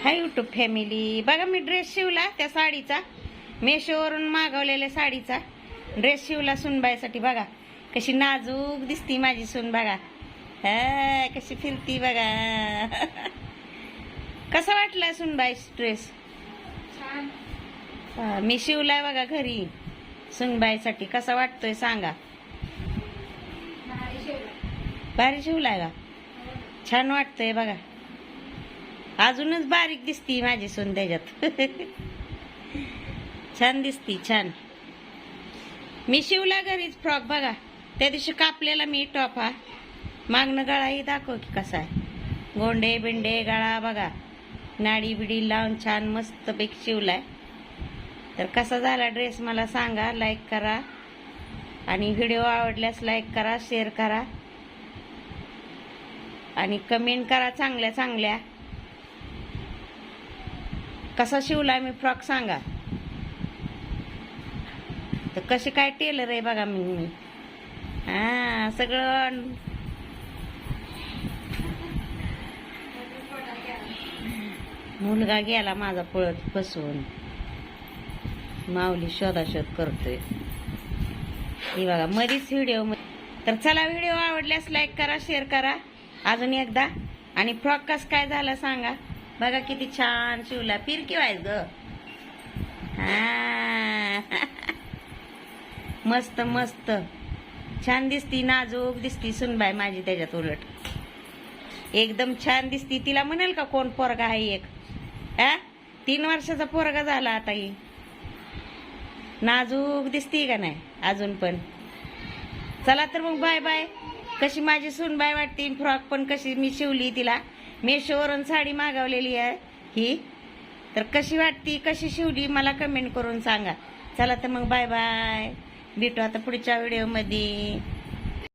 Hi YouTube family. बघा मी dress शिवला त्या साडीचा, मेशोवरून मागवलेल्या साडीचा ड्रेस शिवला सुनबाईसाठी. बघा कशी नाजूक दिसती माझी सून. बघा कशी फिरती बघा. कसा वाटला सुनबाई ड्रेस? मी शिवलाय बघा घरी सुनबाईसाठी. कसा वाटतोय सांगा? भारी शिवलाय का? छान वाटतोय बघा. अजूनच बारीक दिसती माझी सून त्याच्यात. छान दिसती छान. मी शिवला घरीच फ्रॉक. बघा त्या दिवशी कापलेला मी टॉप. हा मागणं गळाही दाखव की कसा आहे. गोंडे बिंडे गळा बघा, नाडी बिडी लावून छान मस्त पैकी शिवलाय. तर कसा झाला ड्रेस मला सांगा. लाईक करा आणि व्हिडिओ आवडल्यास लाईक करा, शेअर करा आणि कमेंट करा चांगल्या चांगल्या. कसा शिवलाय मी फ्रॉक सांगा. तर कशी काय टेलर आहे बघा मी. सगळं मुलगा गेला माझा पळत फसवून. माऊली शोधाशोध करतोय ही बघा मधीच व्हिडिओ. तर चला व्हिडिओ आवडल्यास लाईक करा, शेअर करा अजून एकदा. आणि फ्रॉक कस काय झाला सांगा. बघा किती छान शिवला. फिरकी व्हायच ग. मस्त मस्त छान दिसती, नाजूक दिसती सुनबाई माझी त्याच्यात. उलट एकदम छान दिसती. तिला म्हणाल का कोण पोरगा आहे एक? 3 वर्षाचा पोरगा झाला आता. ही नाजूक दिसती का नाही अजून पण. चला तर मग बाय बाय. कशी माझी सुनबाई वाटते. फ्रॉक पण कशी मी शिवली तिला. मेशोवरून साडी मागवलेली आहे ही. तर कशी वाटती, कशी शिवली मला कमेंट करून सांगा. चला तर मग बाय बाय. भेटू आता पुढच्या व्हिडिओ मध्ये.